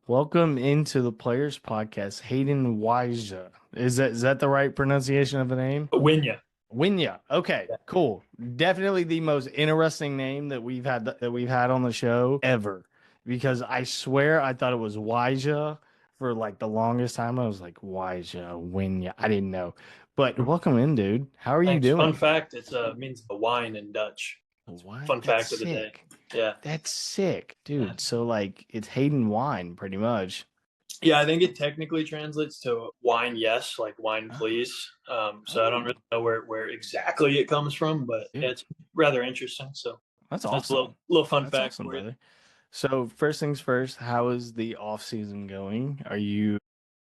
Welcome into the Players Podcast, Hayden Wynja. Is that the right pronunciation of the name? Wynja. Wynja. Okay, Yeah. cool. Definitely the most interesting name that we've had on the show ever. Because I swear I thought it was Wynja for like the longest time. I was like Wynja, Wynja. I didn't know. But welcome in, dude. How are you Thanks. Fun doing? fact, it means a wine in Dutch. That's What? fun That's fact of the day. sick. Yeah. That's sick, Yeah. dude. So like it's Hayden Wine, pretty much. Yeah, I think it technically translates to wine, yes, like wine, Oh, please. So I don't oh, really know where exactly it comes from, but dude. it's rather interesting. So That's that's a awesome. little fun That's fact awesome, for you. brother. So first things first, how is the off season going?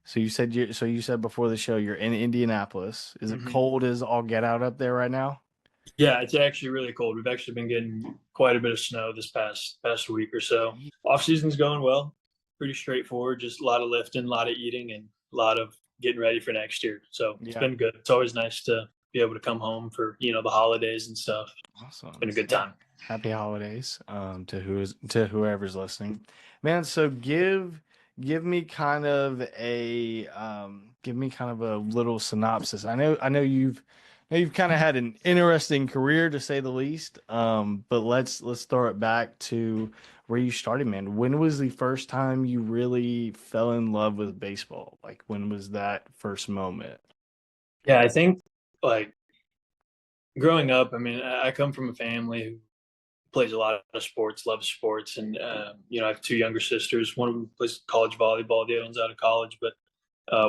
So you said before the show you're in Indianapolis. Is it hmm cold as all get out up there right now? Yeah, it's actually really cold. We've actually been getting quite a bit of snow this past week or so. Gee. Off season's going well. Pretty straightforward. Just a lot of lifting, a lot of eating, and a lot of getting ready for next year. So it's Yeah, been good. It's always nice to be able to come home for the holidays and stuff. It's awesome. been a good Yeah. time. Happy holidays to whoever's listening. Man, so give me kind of a little synopsis. I know you've kind of had an interesting career to say the least. But let's throw it back to where you started, man. When was the first time you really fell in love with baseball? Like when was that first moment? Yeah, I think like growing up, I mean, I come from a family who plays a lot of sports, loves sports, and I have two younger sisters. One of them plays college volleyball. The other one's out of college, but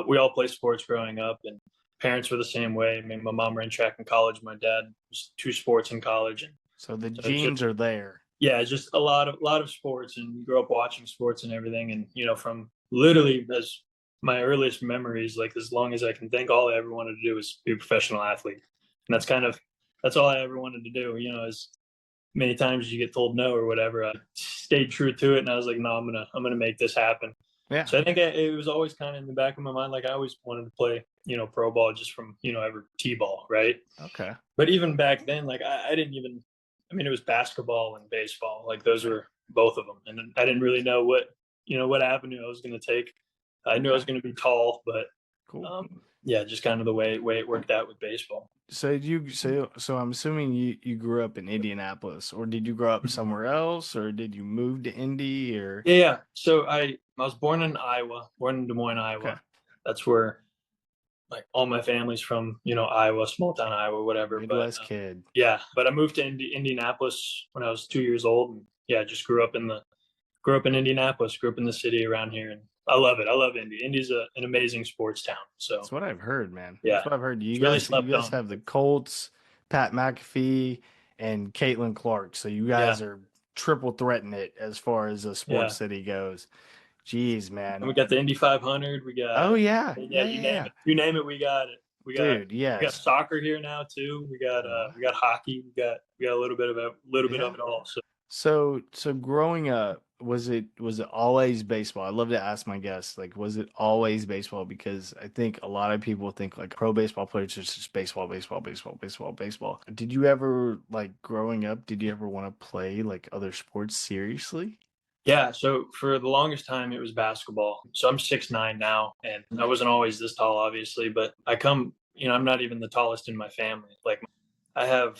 we all play sports growing up, and parents were the same way. I mean, my mom ran track in college. My dad was two sports in college, and So the so it's just genes are there. yeah, it's just a lot of sports, and you grow up watching sports and everything, and from literally as my earliest memories, like as long as I can think, all I ever wanted to do was be a professional athlete, and that's all I ever wanted to do. As many times as you get told no or whatever, I stayed true to it, and I was like, no, I'm gonna make this happen. Yeah. So I think it was always kind of in the back of my mind, like I always wanted to play, pro ball just from ever t-ball, right? Okay. But even back then, like I didn't even, I mean, it was basketball and baseball, like those Yeah. were both of them, and I didn't really know what avenue I was going to take. I knew I was Okay. going to be tall, but Cool. yeah, just kind of the way it worked out with baseball. So I'm assuming you grew up in Indianapolis, or did you grow up somewhere else, or did you move to Indy, or Yeah, yeah. So I was born in Iowa, born in Des Moines, okay, Iowa. That's where like all my family's from, Iowa, small town Iowa, whatever. But Midwest kid. yeah, but I moved to Indianapolis when I was 2 years old, and yeah, just grew up in Indianapolis, grew up in the city around here, and I love it. I love Indy. Indy's an amazing sports town. That's So what I've heard, man. That's yeah, what I've heard. You it's really guys, you slept guys on. have the Colts, Pat McAfee, and Caitlin Clark. So you Yeah, guys are triple threating it as far as a sports yeah. city goes. Jeez, And man. we got the Indy 500. We Oh got yeah, yeah, yeah, you yeah, name yeah. it. You name it, we got it. Dude, We got yes. soccer here now too. What? We got hockey. We got a little bit of Yeah. it all. So So growing up, was it always baseball? I love to ask my guests, like, was it always baseball? Because I think a lot of people think like pro baseball players is just baseball, baseball, baseball, baseball, baseball. Did you ever like growing up, did you ever want to play like other sports seriously? yeah, so for the longest time it was basketball. So I'm 6'9" now, and I wasn't always this tall, obviously, but I'm not even the tallest in my family. Like I have,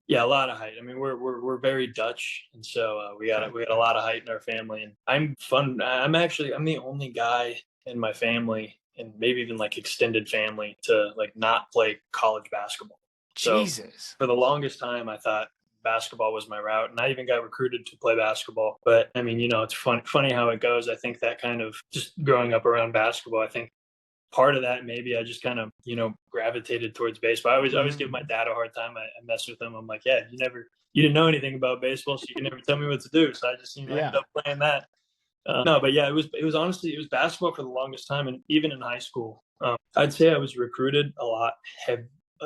yeah, a lot of height. I mean, we're very Dutch, and so Okay. we got a lot of height in our family. And I'm the only guy in my family, and maybe even like extended family, to like not play college basketball. So Jesus. for the longest time, I thought basketball was my route, and I even got recruited to play basketball. But I mean, it's funny how it goes. I think that kind of just growing up around basketball, I think part of that maybe I just kind of gravitated towards baseball. I always Hmm. give my dad a hard time. I mess with him. I'm like, yeah, you didn't know anything about baseball, so you can never tell me what to do. So I just ended Yeah. up playing that. No, but yeah, it was honestly it was basketball for the longest time, and even in high school, I'd say I was recruited like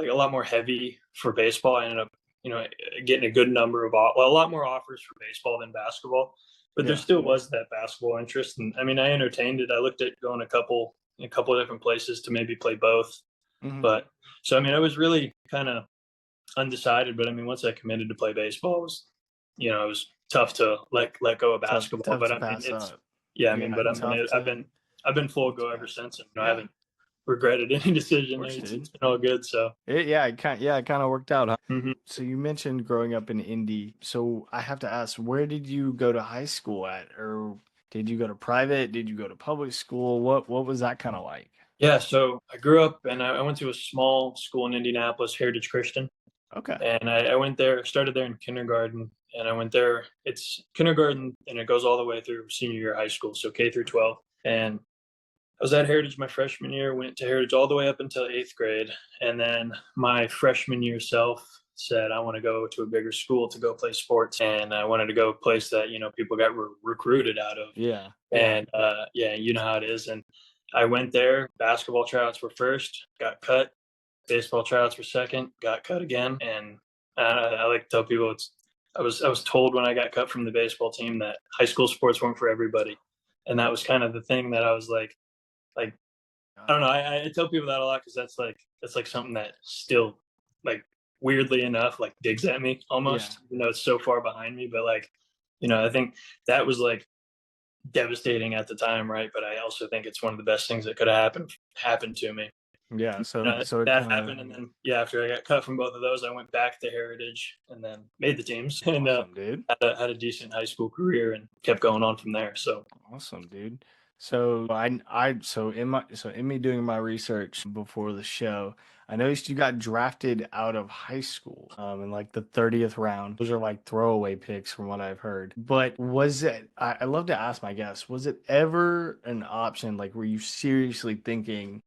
a lot more heavy for baseball. I ended up getting a good number of a lot more offers for baseball than basketball, but there Yeah. still was that basketball interest, and I mean I entertained it. I looked at going a couple of different places to maybe play both, Hmm. but so I mean I was really kind of undecided. But I mean once I committed to play baseball, it was tough to let go of Tough, basketball. tough But to I mean pass up. Yeah, I mean, Yeah, but I mean, tough to I've been full go ever scratch. since, and I Yeah, haven't regretted any of decision. course, It's dude. been all good. So, It kind of worked out, huh? mhm. So you mentioned growing up in Indy. So I have to ask, where did you go to high school at, or did you go to private? Did you go to public school? What was that kind of like? Yeah. So I grew up, and I went to a small school in Indianapolis, Heritage Christian, Okay. and I went there. Started there in kindergarten, and I went there. It's kindergarten, and it goes all the way through senior year of high school, so K through 12. And I was at Heritage my freshman year, went to Heritage all the way up until eighth grade. And then my freshman year self said, I want to go to a bigger school to go play sports. And I wanted to go a place that, people got recruited out of. Yeah. And yeah, you know how it is. And I went there. Basketball tryouts were first, got cut. Baseball tryouts were second, got cut again. And I like to tell people I was told when I got cut from the baseball team that high school sports weren't for everybody. And that was kind of the thing that I was like I don't know. I tell people that a lot because that's like something that still like weirdly enough like digs at me Yeah. almost. It's so far behind me, but I think that was like devastating at the time, right? But I also think it's one of the best things that could have happened to me. Yeah. So it That kind of happened, and then yeah, after I got cut from both of those, I went back to Heritage and then made the teams and awesome, dude. had a decent high school career and kept going on from there. So Awesome, dude. So in me doing my research before the show, I noticed you got drafted out of high school, in like the 30th round. Those are like throwaway picks from what I've heard. But I love to ask my guests, was it ever an option? Like, were you seriously thinking,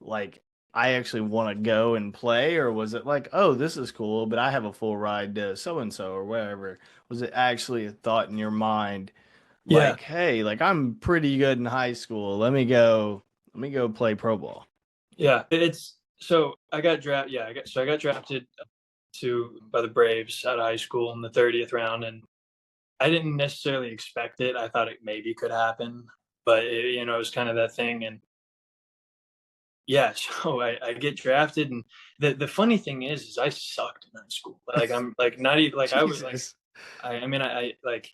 like, I actually want to go and play, or was it like, oh, this is cool, but I have a full ride to so and so or wherever? Was it actually a thought in your mind? yeah, Like, hey, like I'm pretty good in high school. Let me go play pro ball. yeah, it's so I got drafted. Yeah, I got drafted to by the Braves out of high school in the 30th round, and I didn't necessarily expect it. I thought it maybe could happen, but it was kind of that thing. And yeah, so I get drafted, and the funny thing is I sucked in high school. Like I'm like not even like I was like Jesus. I mean I like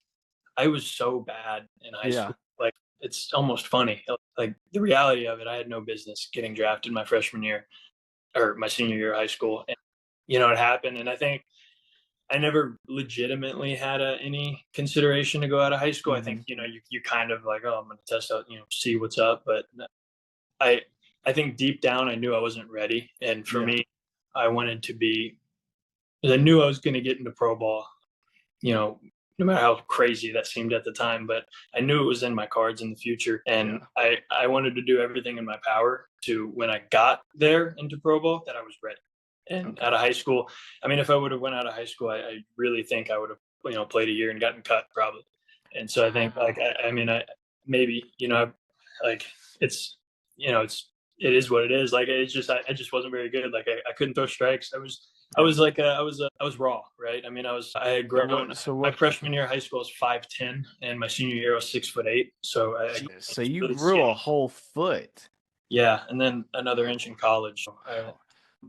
I was so bad in high Yeah. school. Like it's almost funny. Like the reality of it, I had no business getting drafted my freshman year or my senior year of high school. And, it happened, and I think I never legitimately had any consideration to go out of high school. I think Hmm. you kind of like, oh, I'm going to test out, see what's up. But I I think deep down I knew I wasn't ready, and for Yeah. me, I wanted to be. 'Cause I knew I was going to get into pro ball. You know, no matter how crazy that seemed at the time, but I knew it was in my cards in the future, and Yeah. I wanted to do everything in my power to when I got there into pro ball that I was ready. And Okay. out of high school, I mean, if I would have went out of high school, I really think I would have played a year and gotten cut probably. And so I think like Wow. I mean I maybe like it's it is what it is. Like it's just I just wasn't very good. Like I couldn't throw strikes. I Yeah. was like I was raw, right? I mean I had grown. So My what? freshman year of high school I was 5'10", and my senior year I was 6'8". So I Jesus. So was you really grew a skinny. whole foot. Yeah, and then another inch in college. Wow.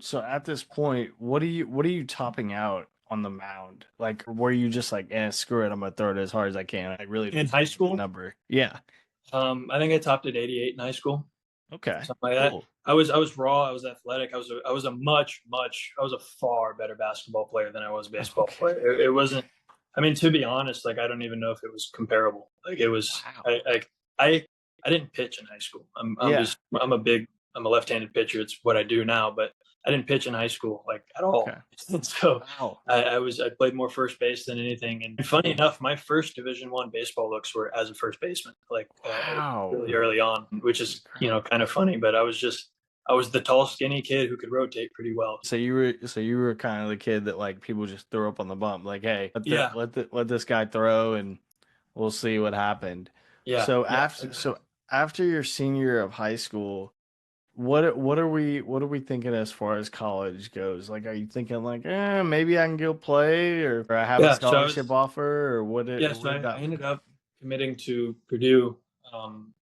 So at this point, what are you topping out on the mound? Like, were you just like, screw it, I'm gonna throw it as hard as I can. I really In don't high care the school, number. Yeah. I think I topped at 88 in high school, Okay. something like that. Cool. I was raw. I was athletic. I was a I was a far better basketball player than I was a baseball Okay. player. It wasn't. I mean, to be honest, like I don't even know if it was comparable. Like it was. Wow. I didn't pitch in high school. Yeah. I'm a left-handed pitcher. It's what I do now, but I didn't pitch in high school like at Okay. all. And so Wow. I played more first base than anything. And funny enough, my first Division I baseball looks were as a first baseman, like Wow. really early on, which is Crap. kind of funny. But I was the tall, skinny kid who could rotate pretty well. So you were kind of the kid that like people just threw up on the bump, like, hey, Yeah, let this guy throw and we'll see what happened. yeah, So yeah. after your senior year of high school, what are we thinking as far as college goes? Like, are you thinking like, maybe I can go play, or I have a Yeah, scholarship offer, or so what did I that ended look like? up committing to Purdue,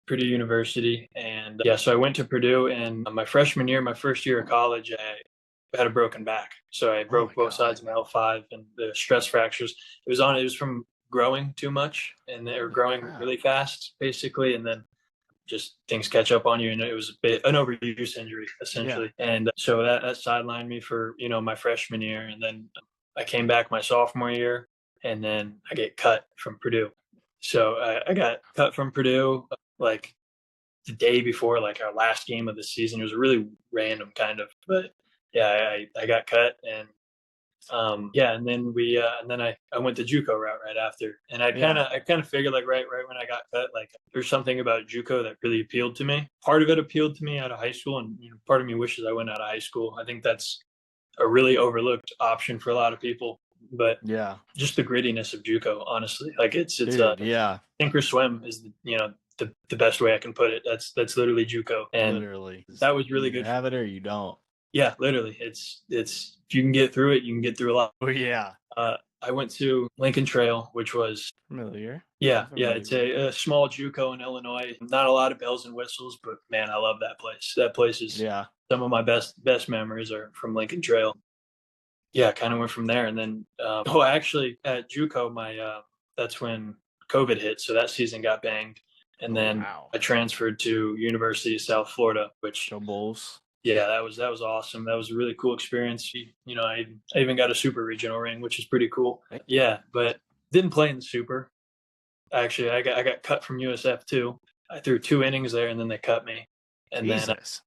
Purdue University, and yeah, so I went to Purdue, and my freshman year, my first year of college, I had a broken back, so I Oh my broke both God. sides of my L5 and the stress fractures. It was from growing too much, and they were Holy growing crap. really fast, basically, and then just things catch up on you, and it was a bit an overuse injury Yeah. essentially, and so that sidelined me for my freshman year, and then I came back my sophomore year, and then I get cut from Purdue. So I got cut from Purdue like the day before like our last game of the season. It was really random, kind of, but yeah, I got cut, and yeah, and then I went the JUCO route right after, and Yeah. I kind of figured like right when I got cut, like there's something about JUCO that really appealed to me. Part of it appealed to me out of high school, and part of me wishes I went out of high school. I think that's a really overlooked option for a lot of people, but Yeah. just the grittiness of JUCO, honestly, like it's Dude, yeah. sink or swim is the best way I can put it. That's literally JUCO, and Literally. that was You really either good for have me. it or you don't. Yeah, literally, it's if you can get through it, you can get through a lot. Oh yeah. I went to Lincoln Trail, which was Familiar. I'm yeah, familiar it's with it. a small JUCO in Illinois. Not a lot of bells and whistles, but man, I love that place. That place is Yeah. some of my best memories are from Lincoln Trail. Yeah, kind of went from there, and then actually at JUCO, my that's when COVID hit, so that season got banged, and Oh then wow. I transferred to University of South Florida, which Go Bulls. yeah, that was awesome. That was a really cool experience. I even got a super regional ring, which is pretty cool. Yeah, but didn't play in the super. Actually, I got cut from USF too. I threw 2 innings there, and then they cut me. And then Jesus.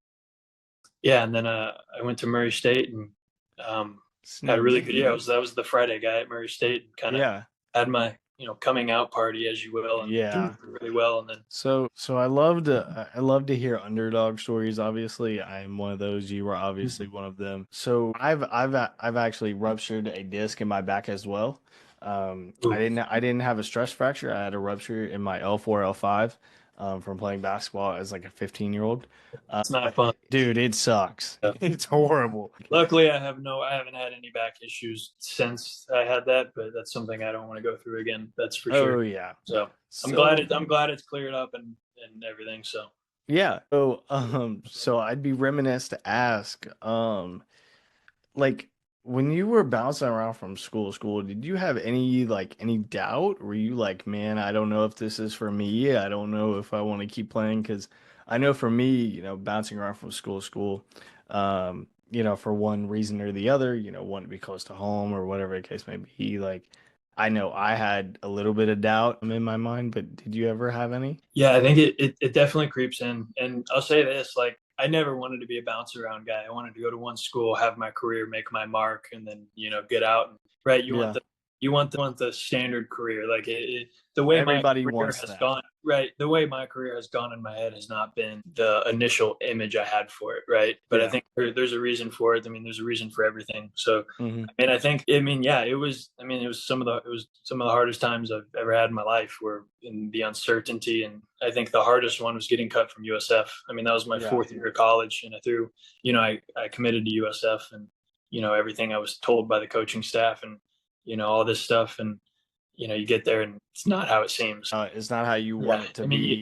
yeah, and then I went to Murray State, and had a really Sneaky. good year. That was the Friday guy at Murray State, and kind of Yeah. had my coming out party, as you will, and threw Yeah. really well. And then So I love to hear underdog stories. Obviously, I'm one of those. You were obviously one of them. So I've actually ruptured a disc in my back as well. ooh, I didn't have a stress fracture. I had a rupture in my L4 L5 from playing basketball as like a 15-year-old. it's not fun. Dude, it sucks. Yeah. It's horrible. Luckily, I haven't had any back issues since I had that, but that's something I don't want to go through again. That's for Oh sure. yeah. So So I'm glad it's cleared up and everything. So yeah. So I'd be remiss to ask, like when you were bouncing around from school to school, did you have any doubt? Were you like, man, I don't know if this is for me. I don't know if I want to keep playing because I know for me, bouncing around from school to school, for one reason or the other, wanting to be close to home or whatever the case may be. Like, I know I had a little bit of doubt in my mind, but did you ever have any? yeah, I think it definitely creeps in. And I'll say this, like I never wanted to be a bounce around guy. I wanted to go to one school, have my career, make my mark, and then get out. And, right, Yeah, you want the standard career. Like the way my everybody career wants has that. gone, right? The way my career has gone in my head has not been the initial image I had for it, right? But I Yeah. think there's a reason for it. I mean, there's a reason for everything. So Hmm. I mean, yeah, it was. I mean, it was some of the hardest times I've ever had in my life, were in the uncertainty, and I think the hardest one was getting cut from USF. I mean, that was my Yeah. fourth year of college, and I committed to USF, and everything I was told by the coaching staff, and all this stuff, and you get there, and it's not how it seems. It's not how you want Yeah, it to I mean, be. And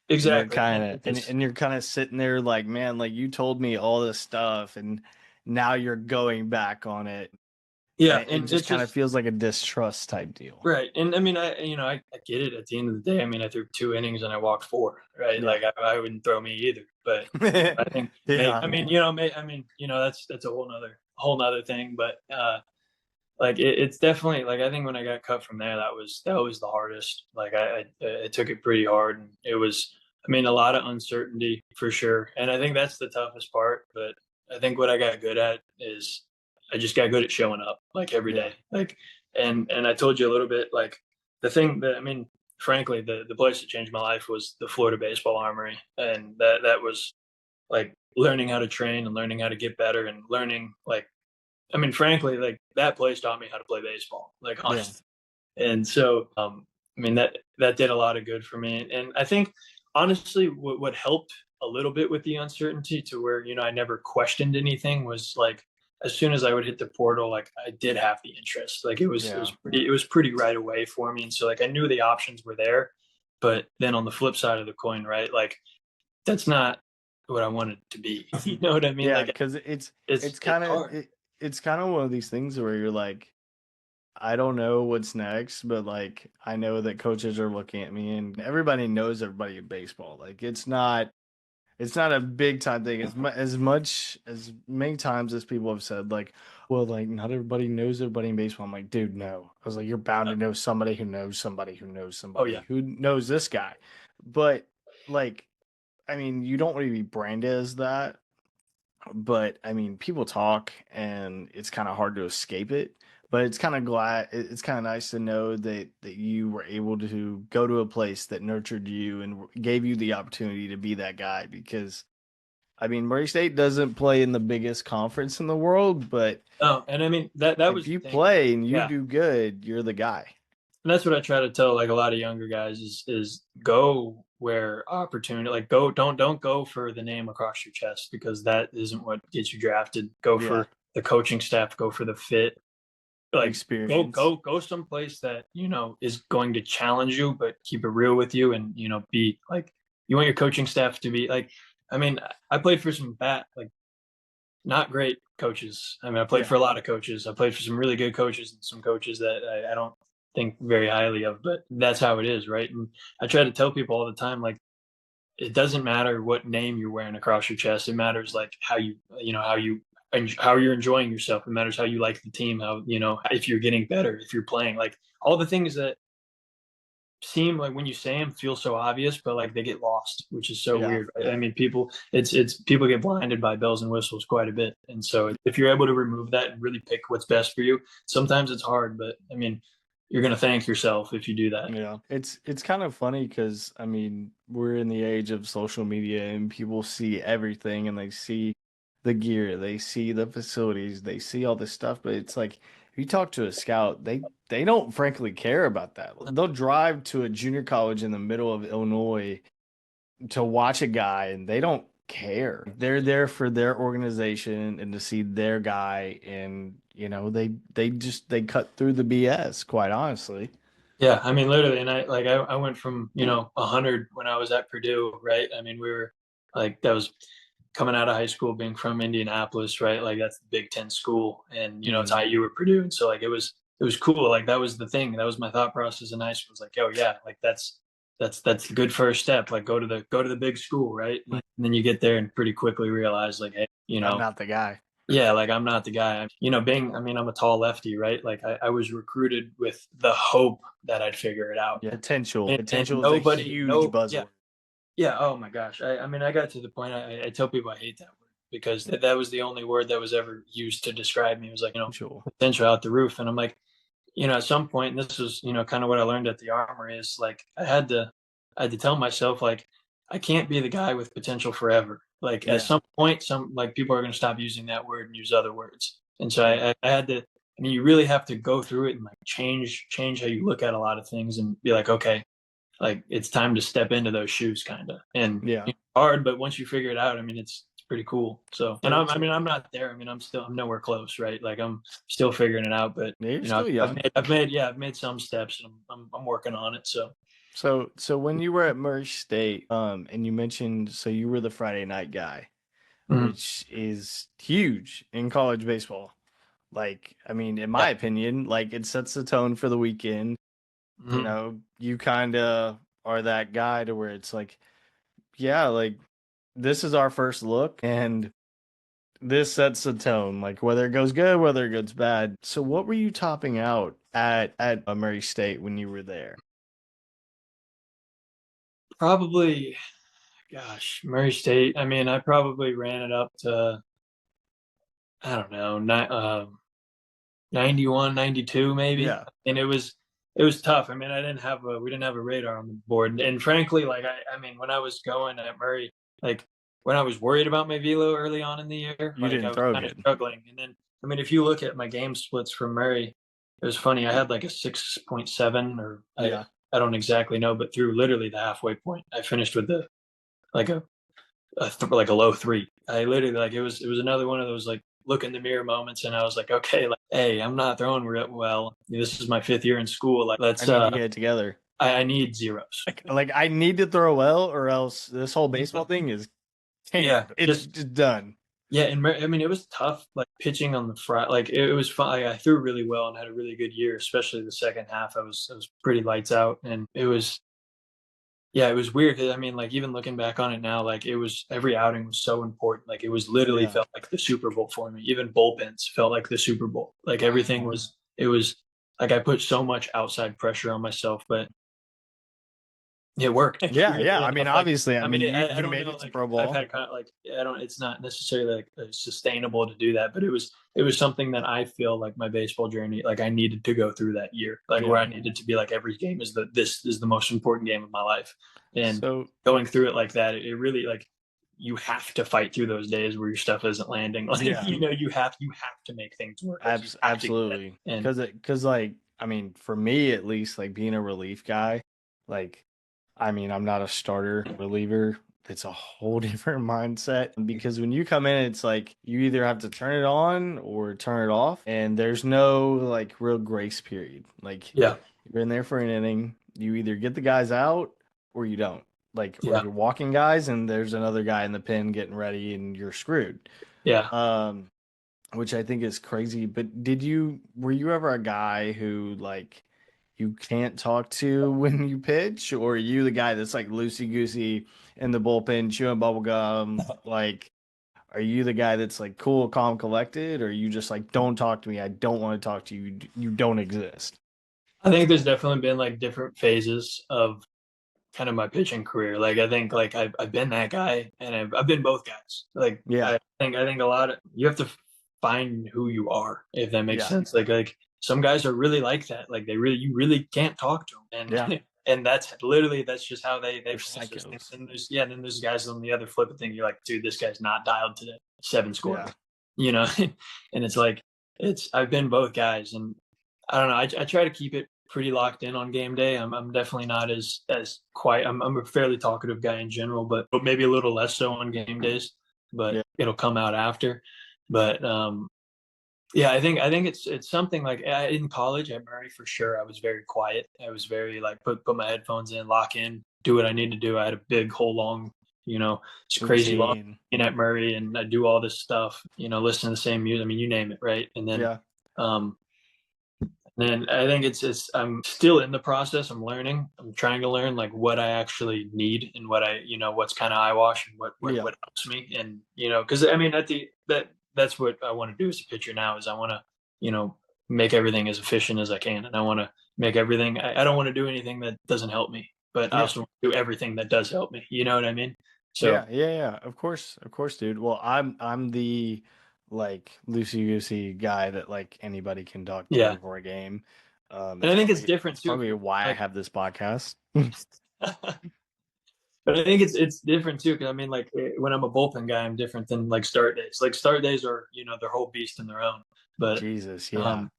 you're exactly, kind and of and you're kind of sitting there like, man, like you told me all this stuff and now you're going back on it. yeah, And it and just it's kind of just feels like a distrust type deal. right. And I mean, I get it at the end of the day. I mean, I threw 2 innings and I walked four, right? Yeah. Like I wouldn't throw me either, but I think Yeah. that's a whole nother thing, but like it's definitely like I think when I got cut from there, that was the hardest. Like I took it pretty hard, and it was, I mean, a lot of uncertainty for sure, and I think that's the toughest part. But I think what I got good at is I just got good at showing up like every Yeah. day. Like and I told you a little bit, like the thing that, I mean, frankly, the place that changed my life was the Florida Baseball Armory, and that was like learning how to train and learning how to get better and learning, like, I mean, frankly, like that place taught me how to play baseball, like Yeah. honestly. And so, I mean, that did a lot of good for me. And I think honestly, what helped a little bit with the uncertainty, to where I never questioned anything, was like as soon as I would hit the portal, like I did have the interest. Like Yeah. it was pretty right away for me. And so like I knew the options were there. But then on the flip side of the coin, right? Like that's not what I wanted to be. You know what I mean? Yeah, Like because it's it's kind of hard. it's kind of one of these things where you're like, I don't know what's next, but like I know that coaches are looking at me, and everybody knows everybody in baseball. Like it's not a big time thing as much as many times as people have said like, well, like not everybody knows everybody in baseball. I'm like, dude, no. I was like, you're bound to know somebody who knows somebody who knows Oh somebody yeah. who knows this guy. But like, I mean, you don't want to be branded as that, but I mean, people talk, and it's kind of hard to escape it. But it's kind of it's kind of nice to know that you were able to go to a place that nurtured you and gave you the opportunity to be that guy. Because I mean, Murray State doesn't play in the biggest conference in the world, but Oh, and I mean that if was the you thing. play and you Yeah. do good, you're the guy. And that's what I try to tell like a lot of younger guys is go where opportunity, like go, don't go for the name across your chest, because that isn't what gets you drafted. Go Yeah, for the coaching staff, go for the fit, the like experience. go someplace that is going to challenge you but keep it real with you, and be like, you want your coaching staff to be like, I mean, I played for some not great coaches. I mean, I played Yeah, for a lot of coaches. I played for some really good coaches and some coaches that I don't think very highly of, but that's how it is, right? And I try to tell people all the time, like, it doesn't matter what name you're wearing across your chest. It matters like how you're enjoying yourself. It matters how you like the team, how, if you're getting better, if you're playing, like all the things that seem like when you say them feel so obvious, but like they get lost, which is so yeah. weird. I mean, it's people get blinded by bells and whistles quite a bit, and so if you're able to remove that and really pick what's best for you, sometimes it's hard, but I mean, you're gonna thank yourself if you do that. Yeah, it's kind of funny because I mean we're in the age of social media and people see everything and they see the gear, they see the facilities, they see all this stuff, but it's like if you talk to a scout, they don't frankly care about that. They'll drive to a junior college in the middle of Illinois to watch a guy and they don't care. They're there for their organization and to see their guy, and they cut through the BS, quite honestly. Yeah, I mean, literally, and I went from 100 when I was at Purdue, right? I mean, we were like, that was coming out of high school, being from Indianapolis, right? Like that's the Big Ten school, and it's Mhm. IU or Purdue, and so like it was cool. Like that was the thing. That was my thought process in high school. It was like, oh yeah, like that's the good first step. Like go to the big school, right? Like, and then you get there and pretty quickly realize, like, hey, I'm not the guy. yeah, like I'm not the guy. I mean, I'm a tall lefty, right? Like I was recruited with the hope that I'd figure it out. Yeah, potential. And Potential is a nobody, huge no, yeah, buzzword. yeah. Oh my gosh. I mean, I got to the point, I tell people I hate that word, because that was the only word that was ever used to describe me. It was like, Potential. potential out the roof. And I'm like, at some point, and this was, kind of what I learned at the Armory, is like I had to tell myself, like, I can't be the guy with potential forever. Like at Yeah, some point, some like people are going to stop using that word and use other words. And so yeah, I had to. I mean, you really have to go through it and like change how you look at a lot of things, and be like, okay, like it's time to step into those shoes, kind of. And yeah. hard, but once you figure it out, I mean, it's pretty cool. So, and So, I mean, I'm not there. I mean, I'm nowhere close, right? Like I'm still figuring it out, but yeah, you're you know, still I've young. made, I've made, yeah, I've made some steps, and I'm working on it. So, So when you were at Murray State, and you mentioned so you were the Friday night guy, mhm. which is huge in college baseball. Like, I mean, in Yeah. my opinion, like it sets the tone for the weekend. Mhm. You kind of are that guy to where it's like, yeah, like this is our first look, and this sets the tone, like whether it goes good, whether it goes bad. So, what were you topping out at Murray State when you were there? Probably, gosh, Murray State. I mean, I probably ran it up to, I don't know, 91, 92 maybe. Yeah, And it was tough. I mean, we didn't have a radar on the board. And frankly, like I mean, when I was going at Murray, like when I was worried about my velo early on in the year, you like I didn't was throw kind of good. struggling. And then, I mean, if you look at my game splits from Murray, it was funny. I had like a 6.7, or Yeah, I don't exactly know, but through literally the halfway point, I finished with like like a low three. I literally, like, it was another one of those like look in the mirror moments, and I was like, okay, like, hey, I'm not throwing real well. This is my fifth year in school. Like, I let's need to get it together. I need zeros. Like I need to throw well, or else this whole baseball thing is Yeah, canned. It's just just done. Yeah, and I mean, it was tough, like pitching on the front. Like it was fun. I threw really well and had a really good year, especially the second half. I was pretty lights out, and it was yeah, it was weird. 'Cause, I mean, like even looking back on it now, like it was every outing was so important. Like it was literally Yeah. felt like the Super Bowl for me. Even bullpens felt like the Super Bowl. Like everything Wow. was. It was like I put so much outside pressure on myself, but it worked. Like, Yeah, yeah. weirdly I mean, enough, like obviously, I I mean, mean, I you don't made know. it to Like Pro I've Bowl. had kind of like I don't. It's not necessarily like sustainable to do that, but it was something that I feel like my baseball journey. Like I needed to go through that year, like where Yeah. I needed to be like every game is this is the most important game of my life, and So going through it like that, it really like you have to fight through those days where your stuff isn't landing. Like yeah, you have to make things work. Like you have to get it, absolutely. and Because like, I mean, for me at least, like being a relief guy, like, I mean, I'm not a starter reliever. It's a whole different mindset because when you come in, it's like you either have to turn it on or turn it off, and there's no like real grace period. Like yeah, you're in there for an inning, you either get the guys out or you don't. Like, or yeah, you're walking guys, and there's another guy in the pen getting ready, and you're screwed. yeah. Um, which I think is crazy. But were you ever a guy who like you can't talk to when you pitch, or are you the guy that's like loosey goosey in the bullpen chewing bubble gum? Like, are you the guy that's like cool, calm, collected, or are you just like don't talk to me? I don't want to talk to you. You don't exist. I think there's definitely been like different phases of kind of my pitching career. Like I think like I've been that guy and I've been both guys. Like Yeah, I think a lot of you have to find who you are, if that makes yeah, sense. Like some guys are really like that. Like you really can't talk to them, yeah. and and that's just how they They're process things. psychos. And then there's guys on the other flip of thing. You're like, dude, this guy's not dialed today. Seven scored, Yeah, you know, and it's like I've been both guys, and I don't know. I try to keep it pretty locked in on game day. I'm definitely not as quiet. I'm a fairly talkative guy in general, but maybe a little less so on game days. But yeah, it'll come out after. But yeah, I think it's something like in college at Murray for sure. I was very quiet. I was very like put my headphones in, lock in, do what I need to do. I had a big whole long, it's crazy long routine. in at Murray, and I do all this stuff. Listen to the same music. I mean, you name it, right? Yeah, Um, and I think it's I'm still in the process. I'm learning. I'm trying to learn like what I actually need and what's kind of eyewash and yeah, what helps me. And because I mean that's what I want to do as a pitcher now is I want to make everything as efficient as I can, and I want to make everything. I don't want to do anything that doesn't help me, but I yeah. also want to do everything that does help me. You know what I mean? So Yeah, yeah, yeah. Of course, dude. Well, I'm the like loosey goosey guy that like anybody can talk to yeah, before a game. and I think it's different It's too. probably why I Like. have this podcast. But I think it's different too, because I mean, like when I'm a bullpen guy, I'm different than like start days. Like start days are their whole beast in their own. But Jesus, yeah, um,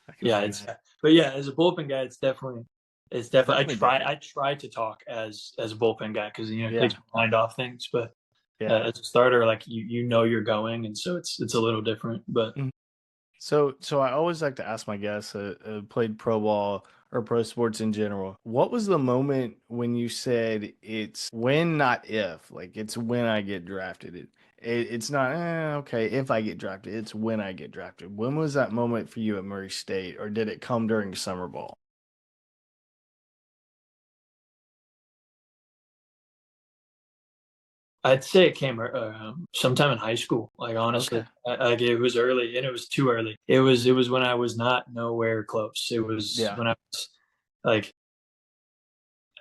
I can yeah, only it's imagine. but yeah, as a bullpen guy, it's It's definitely definitely different. I try to talk as a bullpen guy because it takes Yeah, my mind off things. But yeah. as a starter, like you're going, and so it's a little different. But Mhm. So I always like to ask my guests, played pro ball or pro sports in general. What was the moment when you said it's when, not if? Like it's when I get drafted. It's not okay if I get drafted. It's when I get drafted. When was that moment for you at Murray State, or did it come during summer ball? I'd say it came sometime in high school. Like Okay. honestly, like it was early, and it was too early. It was when I was not nowhere close. It was Yeah. when I was like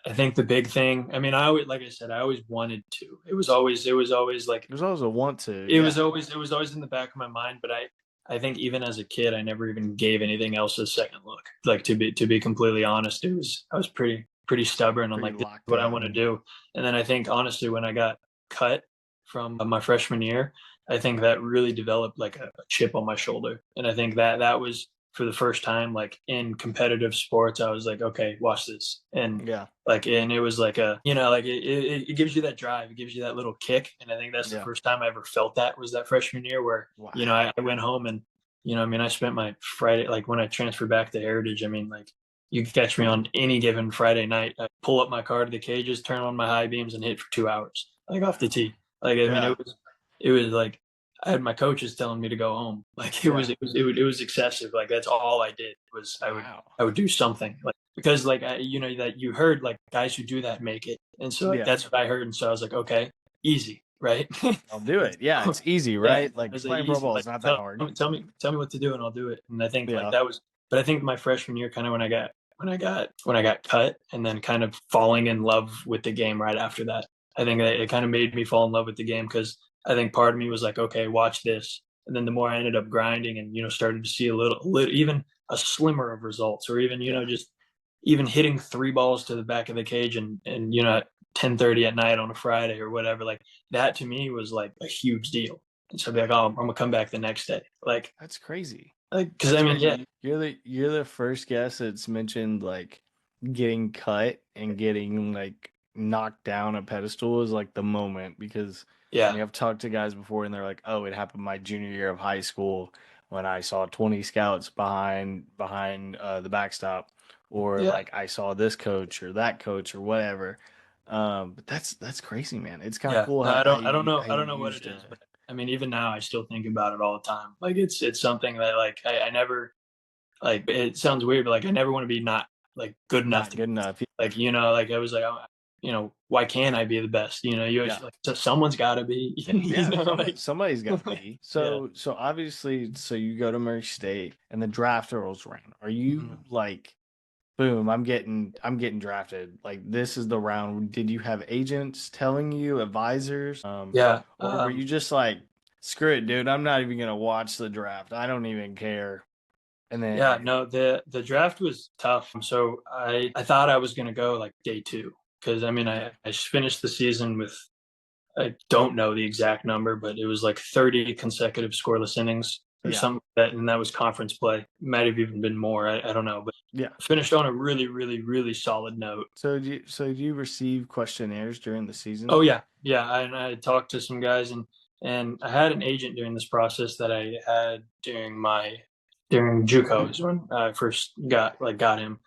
I think the big thing. I mean, I always like I said, I always wanted to. It was always like There's always a want to. it was Yeah. always it was always in the back of my mind. But I think even as a kid, I never even gave anything else a second look. Like to be completely honest, I was pretty stubborn on Pretty like this is locked what I want to in. do. And then I think honestly, when I got cut from my freshman year, I think that really developed like a chip on my shoulder. And I think that was for the first time like in competitive sports, I was like, okay, watch this. Yeah. And it was like like it gives you that drive, it gives you that little kick. And I think that's the Yeah. first time I ever felt that was that freshman year where, Wow. I went home and, I mean, I spent my Friday, like when I transferred back to Heritage, I mean, like you could catch me on any given Friday night. I pull up my car to the cages, turn on my high beams and hit for 2 hours, like off the tee. Like, I mean, Yeah. it was like, I had my coaches telling me to go home. Like Yeah. it was excessive. Like that's all I did was Wow. I would do something like because like you know that you heard like guys who do that make it, and so like Yeah. that's what I heard, and so I was like, okay, easy, right? I'll do it. Yeah, So, it's easy, yeah, right? I Like was like playing pro easy. ball Like is not that hard. tell me what to do, and I'll do it. And I think like Yeah. that was, but I think my freshman year, kind of when I got cut, and then kind of falling in love with the game right after that. I think that it kind of made me fall in love with the game because I think part of me was like, okay, watch this. And then the more I ended up grinding and, you know, started to see even a slimmer of results, or even, you Yeah. know, just even hitting 3 balls to the back of the cage and, you know, at 10:30 at night on a Friday or whatever, like that to me was like a huge deal. And so I'd be like, oh, I'm gonna come back the next day. That's crazy. Because I That's mean, yeah, crazy. You're the first guest that's mentioned like getting cut and getting like knocked down a pedestal is like the moment because I yeah, mean I've talked to guys before and they're like, oh, it happened my junior year of high school when I saw 20 scouts behind the backstop, or yeah. like I saw this coach or that coach or whatever. But that's crazy, man. It's kind of Yeah, cool no, how I you don't know what used it to. is, but I mean, even now, I still think about it all the time. Like it's something that like I never like. It sounds weird, but like I never want to be not like good enough Not to good enough. like you know like I was like oh, you know why can't I be the best? You know, you always Yeah. like so someone's got to be. You Yeah, know, like somebody's got to be. yeah. So obviously, so you go to Murray State and the draft rolls around. Are you Mhm. like, boom, I'm getting drafted. Like this is the round. Did you have agents telling you, advisors, Yeah. or were you just like, screw it, dude, I'm not even gonna watch the draft. I don't even care. And Yeah, then no, the draft was tough. So I thought I was gonna go like day two because I mean okay, I finished the season with I don't know the exact number, but it was like 30 consecutive scoreless innings or yeah, something like that, and that was conference play. Might have even been more. I don't know, but yeah. finished on a really solid note. So do you receive questionnaires during the Oh season? yeah, yeah. I talked to some guys and I had an agent during this process that I had during JUCO is when I first got him.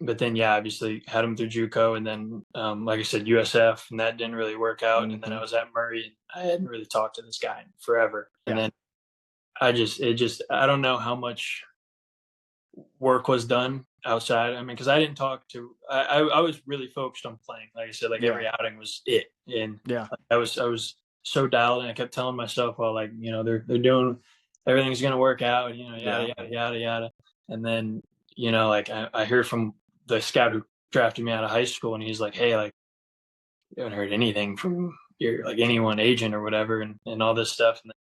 But then yeah, obviously had him through JUCO, and then like I said, USF, and that didn't really work out. And then Mm-hmm. I was at Murray, and I hadn't really talked to this guy in forever. And Yeah, then I don't know how much work was done outside. I mean, because I didn't talk to I was really focused on playing. Like I said, like yeah, every outing was it, and yeah, I was so dialed, and I kept telling myself, well, like you know, they're doing everything's gonna work out, you know, yada yeah, yada yada yada, and then you know, like I heard from the scout who drafted me out of high school, and he's like, hey, like you haven't heard anything from your like anyone agent or whatever, and all this stuff. And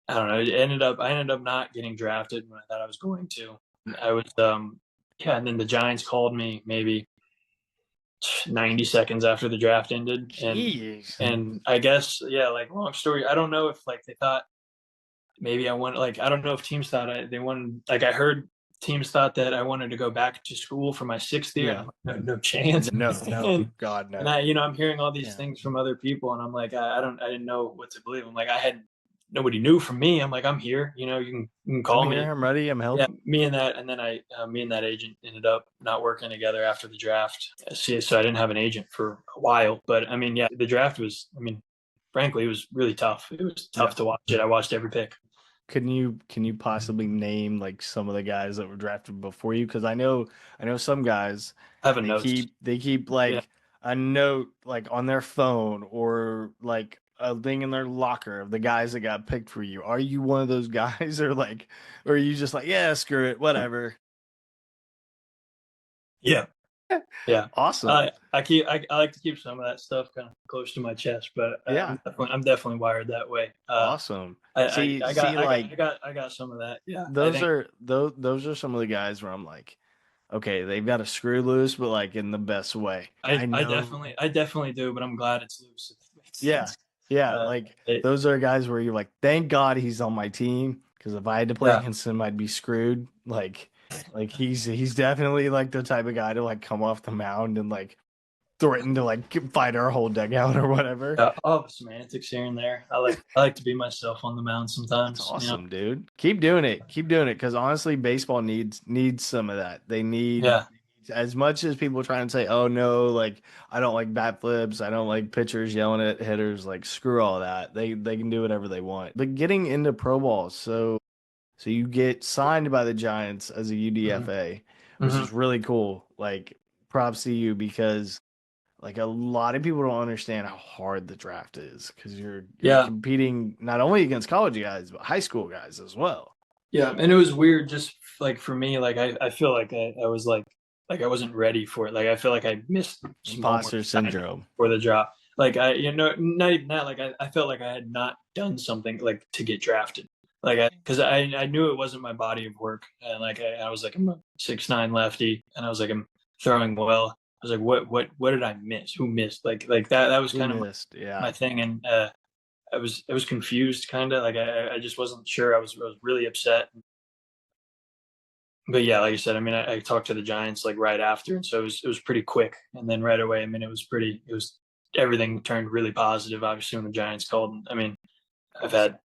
I don't know. I ended up not getting drafted when I thought I was going to. I was yeah, and then the Giants called me maybe 90 seconds after the draft ended, jeez, and I guess yeah, like long story. I don't know if like they thought maybe I want like I don't know if teams thought they wanted like I heard teams thought that I wanted to go back to school for my sixth year, and yeah. I'm like, no, no chance. No, no, God, And no. I, you know, I'm hearing all these Yeah. things from other people, and I'm like, I didn't know what to believe. I'm like, I had nobody knew from me. I'm like, I'm here. You know, you can I'm call here. me. I'm ready. I'm Yeah, healthy. me and that, and then me and that agent ended up not working together after the draft. See, so I didn't have an agent for a while. But I mean, yeah, the draft was. I mean, frankly, it was really tough. It was tough Yeah. to watch it. I watched every pick. Can you possibly name like some of the guys that were drafted before you? Because I know some guys I have a they notes. keep Yeah. like a note like on their phone or like a thing in their locker of the guys that got picked for you. Are you one of those guys or are you just like, yeah, screw it, whatever? Yeah. Yeah. Awesome. I like to keep some of that stuff kind of close to my chest, but Yeah. I'm definitely wired that way. Awesome. See, like I got some of that. Yeah, I those think. are those are some of the guys where I'm like, okay, they've got a screw loose, but like in the best way. I know. I definitely do, but I'm glad it's loose. If it makes Yeah. sense. Yeah. Uh, Like it, those are guys where you're like, thank God he's on my team. Because if I had to play yeah, against him, I'd be screwed. Like he's definitely like the type of guy to like come off the mound and like threaten to like fight our whole dugout or whatever. all the semantics here and there. I like to be myself on the mound That's sometimes. You know. awesome, dude. Keep doing it. Keep doing it. Because honestly, baseball needs some of that. They need Yeah, as much as people try and say, "Oh no, like I don't like bat flips, I don't like pitchers yelling at hitters," like screw all that. They can do whatever they want. But getting into pro ball, so you get signed by the Giants as a Hmm. UDFA, which Hmm. is really cool. Like props to you because like a lot of people don't understand how hard the draft is because you're Yeah. competing not only against college guys but high school guys as well. Yeah. And it was weird just like for me, like I feel like I was like I wasn't ready for it. Like I feel like I missed some homework Imposter assignment syndrome. for the drop. Like not even that. Like I felt like I had not done something like to get drafted. Like because I knew it wasn't my body of work. And like I was like, I'm a 6'9" lefty. And I was like, I'm throwing well. I was like, what did I miss? Who missed? Like that was Who kind of missed? my Yeah. thing. And I was confused kind of like I just wasn't sure. I was really upset. But yeah, like I said, I mean, I talked to the Giants like right after, and so it was pretty quick. And then right away, I mean, it was everything turned really positive. Obviously, when the Giants called, I mean, I've Awesome. had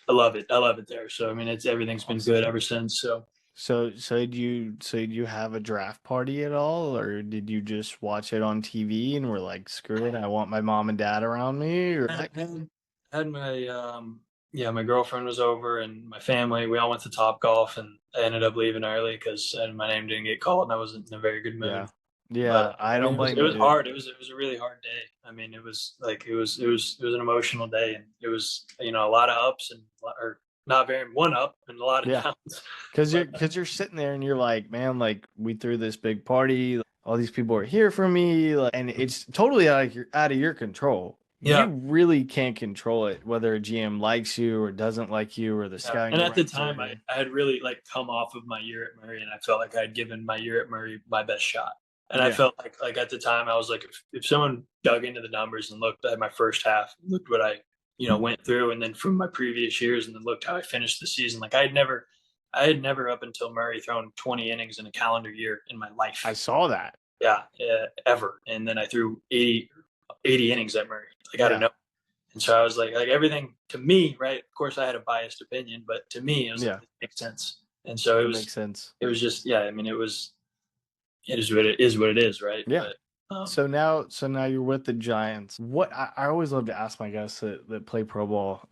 I love it there. So I mean, it's everything's been good Awesome. ever since. So So did you have a draft party at all, or did you just watch it on TV and were like, screw it, I want my mom and dad around me? Or had my yeah, my girlfriend was over and my family. We all went to Top Golf, and I ended up leaving early because my name didn't get called, and I wasn't in a very good mood. yeah, yeah, But I I mean, don't it blame you, was dude. hard. It was a really hard day. I mean, it was like it was an emotional day, and it was a lot of ups and or not very one up and a lot of Yeah, downs. because But you're sitting there and you're like, man, like we threw this big party, all these people are here for me, like, and it's totally out of your control. You yeah, really can't control it, whether a GM likes you or doesn't like you or the yeah. scouting And at the rights time, are. I had really like come off of my year at Murray, and I felt like I had given my year at Murray my best shot. And I Yeah, felt like at the time I was like, if someone dug into the numbers and looked at my first half, looked what I went through, and then from my previous years, and then looked how I finished the season, like I had never up until Murray thrown 20 innings in a calendar year in my I life. saw that. Yeah, ever. And then I threw 80 innings at Murray, like out of Yeah, no. And so I was like everything to me, right? Of course, I had a biased opinion, but to me, it was like yeah, it makes sense. And so it makes sense. it was just yeah. I mean, it is what it is, right? Yeah. But So now you're with the Giants. What I always love to ask my guys that play pro ball,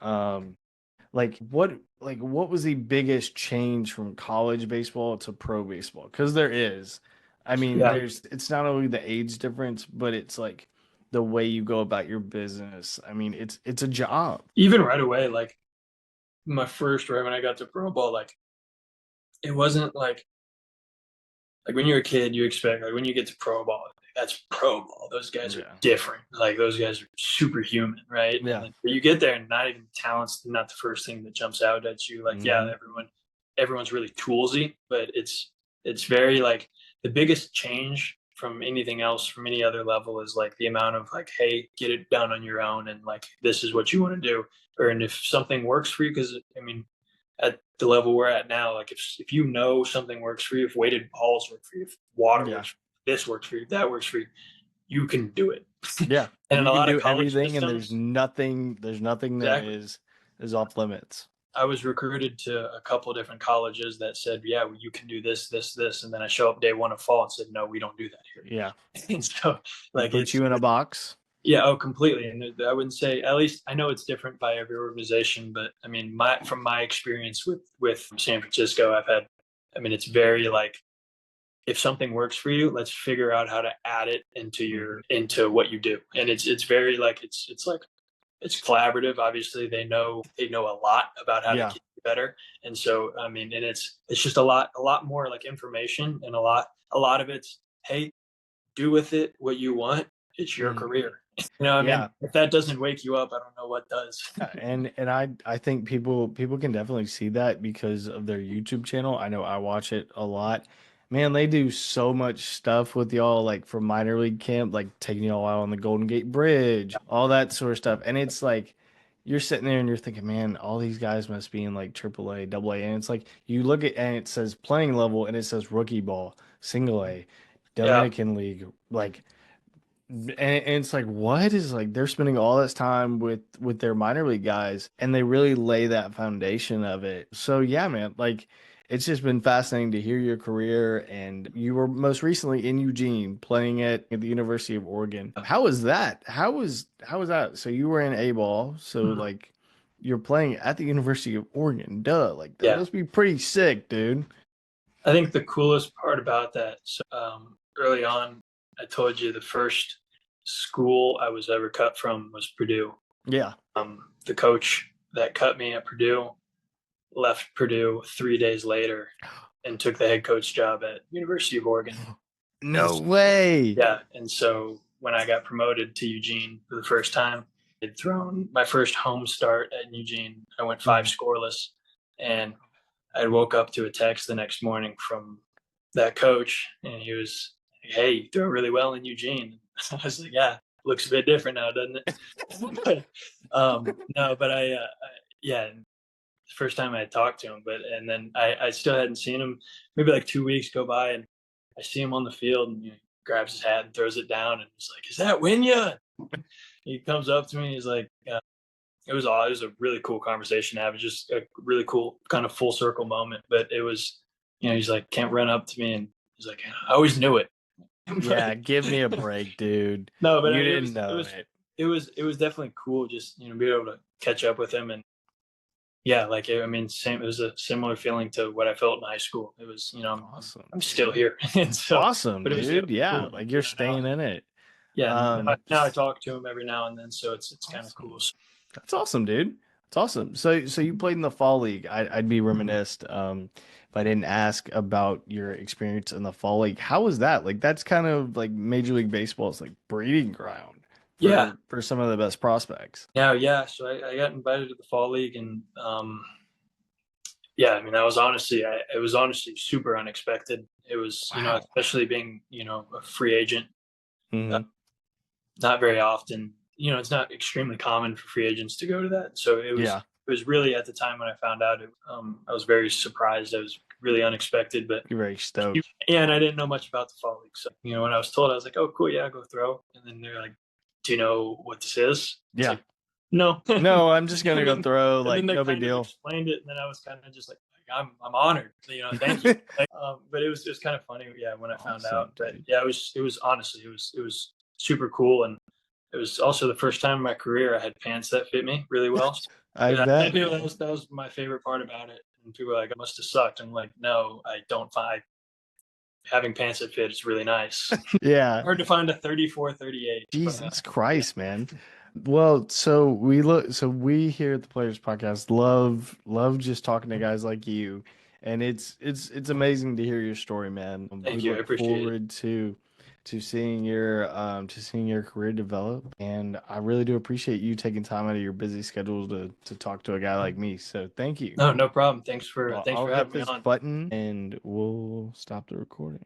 like what was the biggest change from college baseball to pro baseball? Because there is. I mean, yeah, it's not only the age difference, but it's like the way you go about your business. I mean, it's a job. even right away, like my first right when I got to pro ball, like it wasn't like when you're a kid, you expect like when you get to pro ball, that's pro ball. Those guys are Yeah. different. Like those guys are superhuman, right? And Yeah. then you get there, and not even talents, not the first thing that jumps out at you. Like yeah, Hmm. everyone's really toolsy, but it's very like the biggest change from anything else from any other level is like the amount of like hey get it done on your own and like this is what you want to do or and if something works for you because I mean at the level we're at now, like if you know something works for you, if weighted balls work for you, if water Yeah. works, for you, this works for you, that works for you, you can do it. Yeah. And in You a can lot of do college everything, and systems, there's nothing that exactly. is off limits. I was recruited to a couple of different colleges that said, "Yeah, well, you can do this, this, this," and then I show up day one of fall and said, "No, we don't do that here." Yeah. And so, They like, put you in a box. yeah, oh, completely. And I wouldn't say at least I know it's different by every organization, but I mean, my from my experience with San Francisco, I've had. I mean, it's very like if something works for you, let's figure out how to add it into Mhm. into what you do. And it's very like it's like it's collaborative. Obviously, they know a lot about how to Yeah. get better. And so I mean, and it's just a lot more like information and a lot of it's hey, do with it what you want. It's your Mhm. career. You know, I mean, Yeah. if that doesn't wake you up, I don't know what does. And I think people can definitely see that because of their YouTube channel. I know I watch it a lot. Man, they do so much stuff with y'all, like from minor league camp, like taking y'all out on the Golden Gate Bridge, all that sort of stuff. And it's like you're sitting there and you're thinking, man, all these guys must be in like AAA, AA. And it's like you look at and it says playing level and it says rookie ball, single A, Yeah, Dominican League, like and it's like what is like they're spending all this time with their minor league guys and they really lay that foundation of it. So yeah, man, like it's just been fascinating to hear your career. And you were most recently in Eugene playing at the University of Oregon. How was that? How was that? So you were in A ball, so Mhm. like you're playing at the University of Oregon. Duh, like that Yeah. must be pretty sick, dude. I think the coolest part about that, so, early on, I told you the first school I was ever cut from was Purdue. Yeah. The coach that cut me at Purdue left Purdue 3 days later and took the head coach job at University of Oregon. And No way. yeah, and so when I got promoted to Eugene for the first time, I'd thrown my first home start at Eugene. I went five Mhm. scoreless, and I woke up to a text the next morning from that coach, and he was like, "Hey, you throw really well in Eugene." I was like, "Yeah, looks a bit different now, doesn't it?" No, but yeah, the first time I had talked to him, but and then I still hadn't seen him. Maybe like 2 weeks go by, and I see him on the field, and he grabs his hat and throws it down, and he's like, "Is that Wynja?" He comes up to me, he's like, it was a really cool conversation to have. It was just a really cool kind of full circle moment. But it was, he's like, can't run up to me, and he's like, I always knew it. Yeah, But give me a break, dude. no, but You it didn't was it know was it. it was definitely cool just being able to catch up with him. And yeah, like I mean, same. It was a similar feeling to what I felt in high school. It was, Awesome, I'm still dude. here, and so, Awesome, but it dude. was Yeah, cool. like you're staying in it. Yeah, Um, now I talk to him every now and then, so it's kind of cool. awesome. That's awesome, dude. That's awesome. So you played in the fall league. I'd be remiss if I didn't ask about your experience in the fall league. How was that? Like that's kind of like Major League Baseball's like breeding ground Yeah, for some of the best prospects. yeah. So I got invited to the fall league, and yeah, I mean, it was honestly super unexpected. It was, Wow. especially being, a free agent, uh, Hmm. not very often, it's not extremely common for free agents to go to that. So Yeah, it was really at the time when I found out, I was very surprised. I was really unexpected, but you're very stoked. yeah, and I didn't know much about the fall league. So, when I was told, I was like, oh, cool, yeah, go throw. And then they're like, do you know what this is? It's Yeah. like, no. No, I'm just and gonna go then throw. and then Like they no big kind of deal. explained it, and then I was kind of just like I'm honored, thank you. Like, but it was kind of funny, yeah, when I found Awesome, out. But dude. yeah, it was honestly it was super cool, and it was also the first time in my career I had pants that fit me really well. So, I yeah, bet. that was my favorite part about it. And people were like, "I must have sucked." I'm like, "No, I don't find having pants that fit is really nice." Yeah. Hard to find a 34, 38, but Jesus yeah, Christ, man. Well, so we here at the Players Podcast love just talking to guys like you, and it's amazing to hear your story, man. We thank you, I look appreciate it. forward to seeing your career develop, and I really do appreciate you taking time out of your busy schedule to talk to a guy like me. So thank you. No, no problem. Well, thanks I'll for hit having me this on. button and we'll stop the recording.